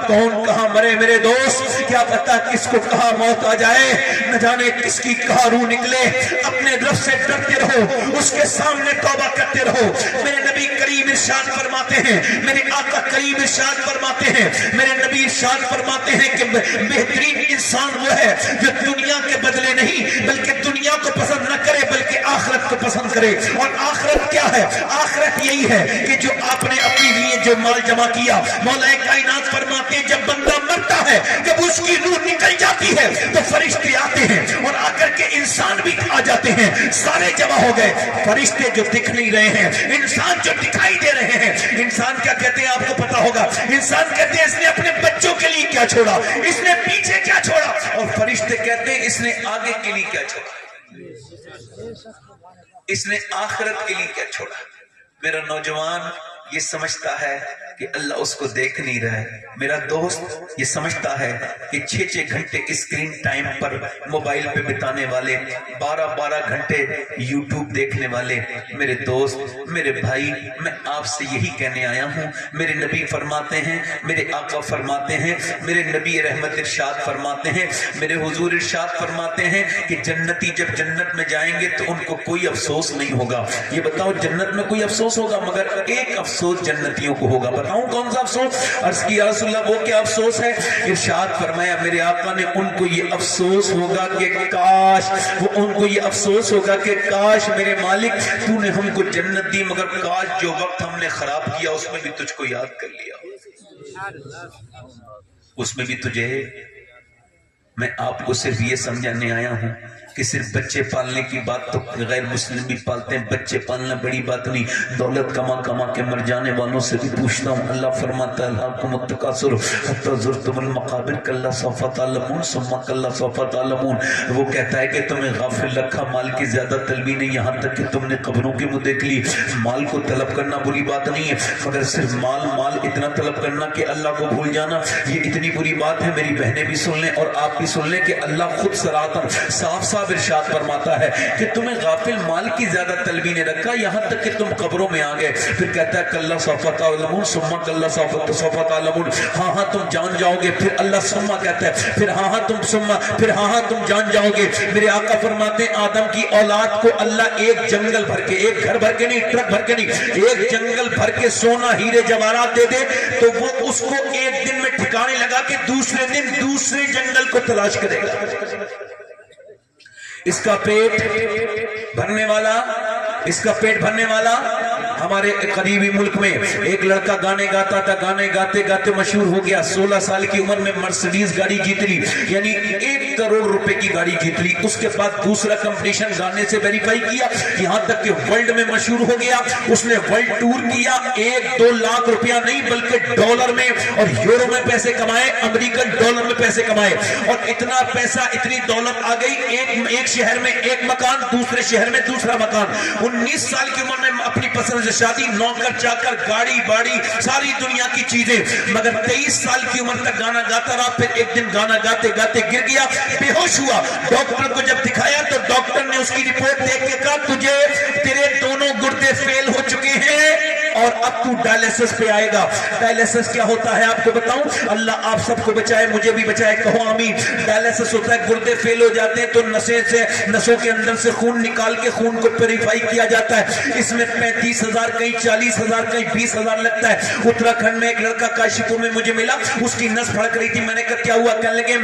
کون کہاں مرے میرے دوست, کیا پتا کس کو کہاں موت آ جائے, نہ جانے کس کی کہاں روح نکلے. اپنے رب سے ڈرتے رہو, اس کے سامنے توبہ کرتے رہو. میرے نبی کریم ارشاد فرماتے ہیں, میرے آقا کریم ارشاد فرماتے ہیں, میرے نبی ارشاد فرماتے ہیں کہ بہترین انسان وہ ہے جو دنیا کے بدلے نہیں بلکہ دنیا کو پسند نہ کرے بلکہ آخرت کو پسند کرے. اور آخرت کیا ہے؟ آخرت یہی ہے کہ جو آپ نے اپنے لیے جو مال جمع کیا, مولا کائنات فرماتے ہیں جب بندہ مرتا ہے, جب اس کی روح نکل جاتی ہے تو فرشتے آتے ہیں اور آ کر کے انسان بھی آ جاتے ہیں, سارے جمع ہو گئے. فرشتے جو دکھ نہیں رہے ہیں, انسان جو دکھائی دے رہے ہیں. انسان کیا کہتے ہیں آپ کو پتا ہوگا, انسان کہتے ہیں اس نے اپنے بچوں کے لیے کیا چھوڑا, اس نے پیچھے کیا چھوڑا, اور فرشتے کہتے ہیں اس نے آگے کے لیے کیا چھوڑا, اس نے آخرت کے لیے کیا چھوڑا. میرا نوجوان یہ سمجھتا ہے کہ اللہ اس کو دیکھ نہیں رہا ہے. میرا دوست یہ سمجھتا ہے کہ 6 گھنٹے اسکرین ٹائم پر موبائل پہ بتانے والے, 12 گھنٹے یوٹیوب دیکھنے والے. میرے دوست, میرے بھائی, میں آپ سے یہی کہنے آیا ہوں. میرے نبی فرماتے ہیں, میرے آقا فرماتے ہیں, میرے نبی رحمت ارشاد فرماتے ہیں, میرے حضور ارشاد فرماتے ہیں کہ جنتی جب جنت میں جائیں گے تو ان کو کوئی افسوس نہیں ہوگا. یہ بتاؤ جنت میں کوئی افسوس ہوگا؟ مگر ایک افسوس جنتیوں کو ہوگا. بتاؤں کون سا افسوس؟ عرض کی یا رسول اللہ وہ کیا افسوس ہے؟ ارشاد فرمایا میرے آقا نے, ان کو یہ افسوس ہوگا کہ کاش, وہ ان کو یہ افسوس ہوگا کہ کاش میرے مالک تو نے ہم کو جنت دی, مگر کاش جو وقت ہم نے خراب کیا اس میں بھی تجھ کو یاد کر لیا, اس میں بھی تجھے. میں آپ کو صرف یہ سمجھانے آیا ہوں کہ صرف بچے پالنے کی بات تو غیر مسلم بھی پالتے ہیں. بچے پالنا بڑی بات نہیں, دولت کما کما کے مر جانے والوں سے بھی پوچھتا ہوں. اللہ فرماتا ہے الہاکم التکاثر حتی زرتم المقابر کلا سوف تعلمون ثم کلا سوف تعلمون. وہ کہتا ہے کہ تمہیں غافل رکھا, مال کی زیادہ طلبی نہیں, یہاں تک کہ تم نے قبروں کی منہ دیکھ لی. مال کو طلب کرنا بری بات نہیں ہے, مگر صرف مال اتنا طلب کرنا کہ اللہ کو بھول جانا, یہ اتنی بری بات ہے. میری بہنیں بھی سن لیں اور آپ بھی سن لیں کہ اللہ خود صراحتاً صاف ارشاد فرماتا ہے کہ تمہیں غافل مال کی زیادہ طلبی نے رکھا یہاں تک کہ تم قبروں میں آ گئے. پھر کہتا ہے کلا سوف تعلمون ثم کلا سوف تعلمون, ہاں تم جان جاؤ گے. پھر اللہ ثم کہتا ہے پھر ہاں تم ثم, پھر ہاں تم جان جاؤ گے. میرے آقا فرماتے ہیں آدم کی اولاد کو اللہ ایک جنگل بھر کے, ایک گھر بھر کے نہیں, ٹرک بھر کے نہیں, ایک جنگل بھر کے سونا ہیرے جواہرات دے دے تو وہ اس کو ایک دن میں ٹھکانے لگا کہ دوسرے دن دوسرے جنگل کو تلاش کرے گا. اس کا پیٹ بھرنے والا, اس کا پیٹ بھرنے والا. ہمارے قریبی ملک میں ایک لڑکا گانے گاتا تھا, گانے گاتے گاتے مشہور ہو گیا. 16 سال کی عمر میں مرسیڈیز گاڑی جیت لی, یعنی 1 کروڑ روپے کی گاڑی جیت لی. اس کے بعد دوسرا کمپٹیشن گانے سے ویریفائی کیا, یہاں تک کہ ورلڈ میں مشہور ہو گیا. اس نے ورلڈ ٹور کیا, 1-2 لاکھ روپیہ نہیں بلکہ ڈالر میں اور یورو میں پیسے کمائے, امریکن ڈالر میں پیسے کمائے. اور اتنا پیسہ, اتنی دولت آ گئی, ایک شہر میں ایک مکان, دوسرے شہر میں دوسرا مکان. 19 سال کی عمر میں اپنی پسند سے شادی, نوکر چاکر, گاڑی باڑی, ساری دنیا کی چیزیں. مگر 23 سال کی عمر تک گانا گاتا رہا. پھر ایک دن گانا گاتے گاتے گر گیا, بے ہوش ہوا. ڈاکٹر کو جب دکھایا تو ڈاکٹر نے اس کی رپورٹ دیکھ کے کہا تجھے تیرے دونوں گردے فیل ہو چکے ہیں اور اب تو ڈائلیسس پہ آئے گا. ڈائلیسس کیا ہوتا ہے آپ کو بتاؤں؟ اللہ آپ سب کو بچائے, مجھے بھی بچائے, کہو آمین. ڈائلیسس ہوتا ہے گردے فیل ہو جاتے ہیں تو نسوں کے اندر سے خون نکال کے خون کو پیوریفائی کیا جاتا ہے. اس میں 35,000 کہیں 40,000 کہیں 20,000 لگتا ہے. اتراکھنڈ میں ایک لڑکا کاشیپور میں مجھے ملا, اس کی نس پھڑک رہی تھی. میں نے کہا کیا ہوا؟ کہنے لگے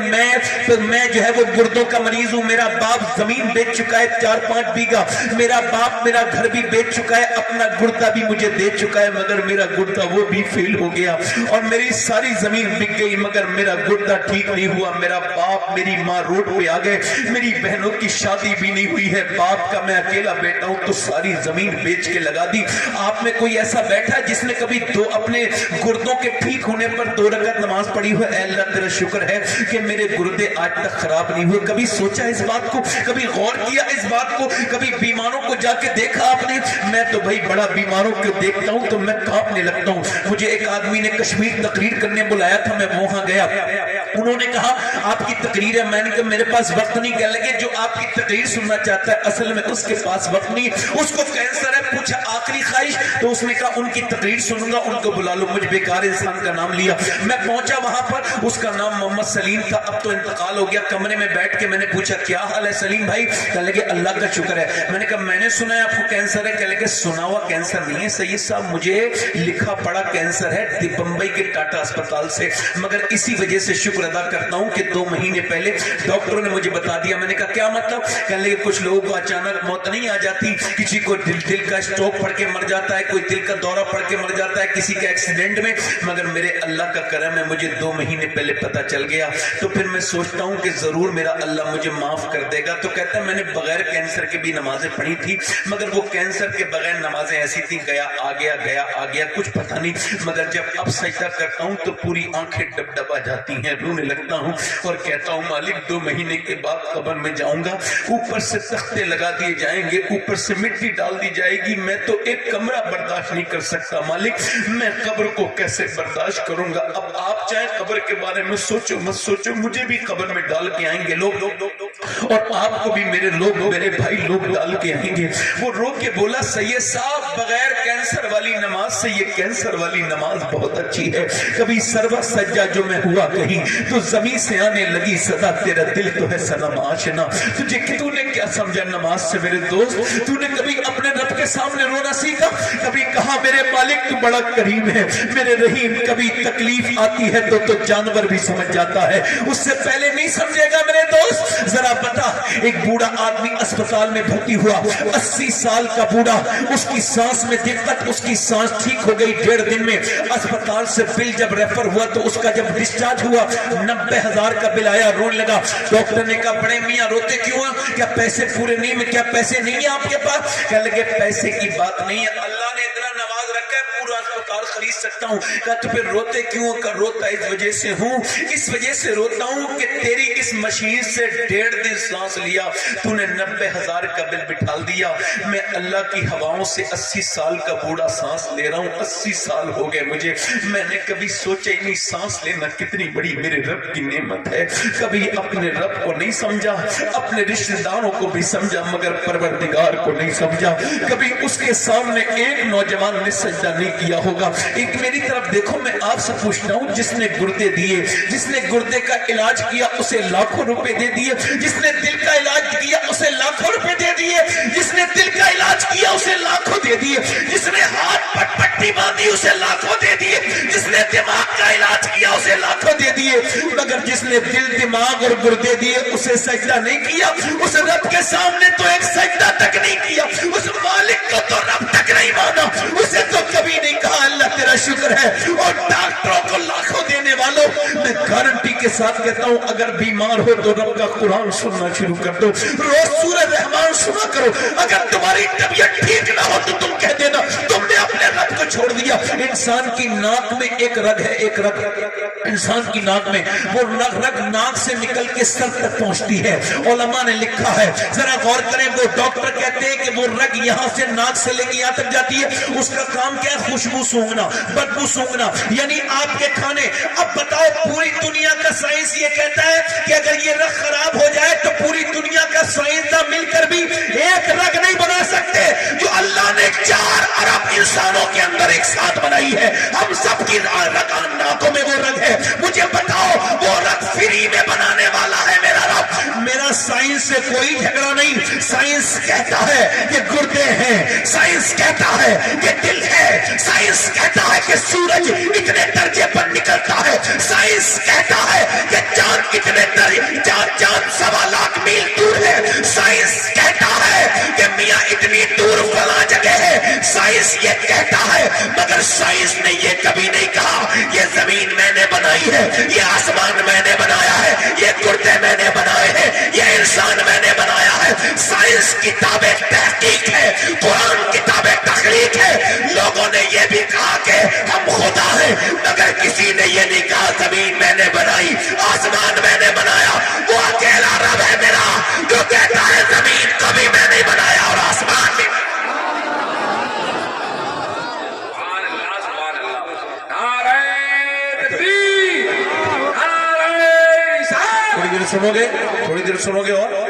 میں جو ہے وہ گردوں کا مریض ہوں. میرا باپ زمین بیچ چکا ہے 4-5 بیگھہ, میرا باپ میرا گھر بھی بیچ چکا ہے, اپنا گردہ بھی مجھے دے چکا ہے, مگر میرا گردہ وہ بھی فیل ہو گیا اور میری ساری زمین بک گئی مگر میرا گردہ ٹھیک نہیں ہوا. میرا باپ میری ماں روڈ پہ آ گئے, میری بہنوں کی شادی بھی نہیں ہوئی ہے, باپ کا میں اکیلا بیٹا ہوں تو ساری زمین بیچ کے لگا دی. آپ میں کوئی ایسا بیٹھا جس نے کبھی اپنے گردوں کے ٹھیک ہونے پر 2 رکعت نماز پڑھی ہو؟ اے اللہ تیرا شکر ہے کہ میرے گردے آج تک خراب نہیں ہوئے. کبھی سوچا اس بات کو, کبھی غور کیا اس بات کو, کبھی بیماروں کو جا کے دیکھا آپ نے؟ میں تو بھائی بڑا بیماروں کو دیکھتا ہوں تو میں کانپنے لگتا ہوں. مجھے ایک آدمی نے کشمیر تقریر کرنے بلایا تھا, میں وہاں گیا. انہوں نے کہا آپ کی تقریر ہے. میں نے کہا میرے پاس وقت نہیں. کہنے لگے جو آپ کی تقریر سننا چاہتا ہے اصل میں اس کے پاس وقت نہیں, اس کو کینسر ہے. پوچھا آخری خواہش, تو اس نے کہا ان کی تقریر سنوں گا, ان کو بلا لو. مجھ بیکار انسان کا نام لیا. میں پہنچا وہاں پر, اس کا نام محمد سلیم تھا, اب تو انتقال ہو گیا. کمرے میں بیٹھ کے میں نے پوچھا کیا حال ہے سلیم بھائی؟ کہنے لگے اللہ کا شکر ہے. میں نے کہا میں نے سنا ہے آپ کو کینسر ہے. کہنے لگے سنا ہوا کینسر نہیں ہے سید صاحب, مجھے لکھا پڑا کینسر ہے بمبئی کے ٹاٹا اسپتال سے, مگر اسی وجہ سے شکر ادا کرتا ہوں کہ 2 مہینے پہلے ڈاکٹروں نے مجھے بتا دیا. میں نے کہا کیا مطلب؟ کہنے لگے کچھ لوگوں کو اچانک موت نہیں آ جاتی, کسی کو دل کا اسٹروک پڑ کے مر جاتا ہے, کوئی دل کا دورہ پڑ کے مر جاتا ہے, کسی کا ایکسیڈنٹ میں, مگر میرے اللہ کا کرم ہے مجھے 2 مہینے پہلے پتا چل گیا. تو پھر میں سوچتا ہوں کہ ضرور میرا اللہ مجھے معاف کر دے گا. تو کہتا ہے میں نے بغیر کینسر کے بھی نمازیں پڑھی تھی, مگر وہ کینسر کے بغیر نمازیں ایسی تھی, گیا آ گیا کچھ پتہ نہیں. مگر جب اب سجدہ کرتا ہوں تو پوری آنکھیں ڈبڈبا جاتی ہیں, رونے لگتا ہوں اور کہتا ہوں مالک 2 مہینے کے بعد قبر میں جاؤں گا, اوپر سے تختے لگا دیے جائیں گے, اوپر سے مٹی ڈال دی جائے گی, میں تو ایک کمرہ برداشت نہیں کر سکتا مالک, میں قبر کو کیسے برداشت کروں گا. اب آپ چاہیں قبر کے بارے میں سوچو مت سوچو, مجھے بھی قبر میں ڈال کے آئیں گے لوگ, اور آپ کو بھی میرے لوگ, میرے بھائی لوگ ڈال کے آئیں گے. وہ رو کے بولا سید صاحب بغیر کینسر والی نماز سے یہ کینسر والی نماز بہت اچھی ہے. کبھی سرور سجا جو میں ہوا کہیں تو زمین سے آنے لگی صدا, تیرا دل تو ہے سنم آشنا. تجھے تو نے کیا سمجھا نماز سے میرے دوست؟ تو نے کبھی اپنے رب کے سامنے رونا سیکھا؟ کبھی کہا میرے مالک تو بڑا کریم ہے, میرے رحیم, کبھی تکلیف آتی ہے تو جانور بھی سمجھ جاتا ہے, اس سے پہلے نہیں سمجھے گا میرے دوست. ذرا بتا, ایک بوڑھا آدمی اسپتال میں بھرتی ہوا, 80 سال کا بوڑھا, اس کی سانس میں دقت, اس کی سانس ٹھیک ہو گئی 1.5 دن میں. اسپتال سے بل جب ریفر ہوا تو اس کا جب ڈسچارج ہوا 90,000 کا بل آیا. رونے لگا. ڈاکٹر نے کہا بڑے میاں روتے کیوں ہیں؟ کیا پیسے پورے نہیں میں, کیا پیسے نہیں ہیں آپ کے پاس؟ کہنے لگے پیسے کی بات نہیں ہے, اللہ نے اتنا نواز رکھا ہے پورا اسپتال خرید سکتا ہوں. کہا تو پھر روتے کیوں؟ کہ روتا اس وجہ سے ہوں, اس وجہ سے روتا ہوں کہ تیری اس مشین سے 1.5 دن سانس لیا, تو نے 90,000 کا بل بٹھال دیا. میں اللہ کی ہواؤں سے 80 سال کا بوڑھا سانس لے رہا ہوں, 80 سال ہو گئے مجھے. میں نے کبھی سوچا ہی نہیں سانس لینا کتنی بڑی میرے رب کی نعمت ہے. کبھی اپنے رب کو نہیں سمجھا, اپنے رشتہ داروں کو بھی سمجھا مگر پروردگار کو نہیں سمجھا. کبھی اس کے سامنے ایک نوجوان نے سجدہ نہیں کیا ہوگا. ایک میری طرف دیکھو, میں آپ سے پوچھتا ہوں, جس نے گردے دیے, جس نے گردے کا علاج کیا اسے لاکھوں روپے دے دیے, جس نے دل کا علاج کیا اسے لاکھوں روپے دے دیے, جس نے دل کا علاج کیا اسے لاکھوں دے دیے, جس نے ہاتھ پر پٹی باندھی اسے لاکھوں دے دیے, جس نے دماغ کا علاج کیا اسے لاکھوں دے دیے, مگر جس نے دل, دماغ اور گردے دیے اسے سجدہ نہیں کیا. اس رب کے سامنے تو ایک سجدہ تک نہیں کیا, اس مالک کو تو رب تک نہیں مانا, اسے تو کبھی نہیں کہا اللہ تیرا شکر ہے. اور ڈاکٹروں کو لاکھوں دینے والوں, میں گارنٹی کے ساتھ کہتا ہوں اگر بیمار ہو تو رب کا قرآن سننا شروع کر دو, روز سورہ رحمان سنا کرو. اگر تمہاری طبیعت ٹھیک نہ ہو تو تم کہہ دینا تم نے اپنے رب کو چھوڑ دیا. انسان کی ناک میں ایک رگ ہے, ایک رگ انسان کی ناک میں, وہ رگ ناک سے نکل کے سر تک پہنچتی ہے. علماء نے لکھا ہے, ذرا غور کریں, وہ ڈاکٹر کہتے ہیں کہ وہ رگ یہاں سے ناک سے لے کے یہاں تک جاتی ہے, اس کا کام کیا ہے؟ خوشبو سونگنا, بدبو سونگنا, یعنی آپ کے کھانے. اب بتاؤ پوری دنیا کا سائنس یہ کہتا ہے کہ اگر یہ رگ خراب ہو جائے تو پوری دنیا کا سائنسداں مل کر بھی ایک رگ نہیں بنا سکتے جو اللہ نے 4 ارب انسانوں کے اندر ایک ساتھ بنائی ہے. ہم سب کی رگان ناکوں میں وہ رگ ہے. مجھے بتاؤ وہ رگ فری میں بنانے والا ہے میرا رب. میرا سائنس سے کوئی جھگڑا نہیں. سائنس کہتا ہے کہ گردے ہیں, سائنس کہتا ہے کہ دل ہے, سائنس کہتا ہے کہ سورج اتنے درجے پر نکلتا ہے, سائنس کہتا ہے کہ چاند اتنے چاند 1.25 لاکھ میل دور ہے, سائنس کہتا ہے کہ میاں اتنی دور فلاں جگہ ہے, سائنس یہ کہتا ہے. مگر سائنس نے یہ کبھی نہیں کہا یہ زمین میں نے بنائی ہے, یہ آسمان میں نے بنایا ہے, یہ گردے میں نے بنائے ہیں, یہ انسان میں نے بنایا ہے. سائنس کتاب تحقیق ہے, قرآن کتاب تخلیق ہے. لوگوں نے یہ بھی کہا کہ ہم خدا ہیں, مگر کسی نے یہ نہیں کہا زمین میں نے بنائی, آسمان میں نے بنایا. وہ اکیلا رب ہے میرا جو کہتا ہے زمین کبھی میں نہیں بنایا اور آسمان بھی. نعرہ تکبیر, نعرہ سنو گے تھوڑی دیر سنو گے اور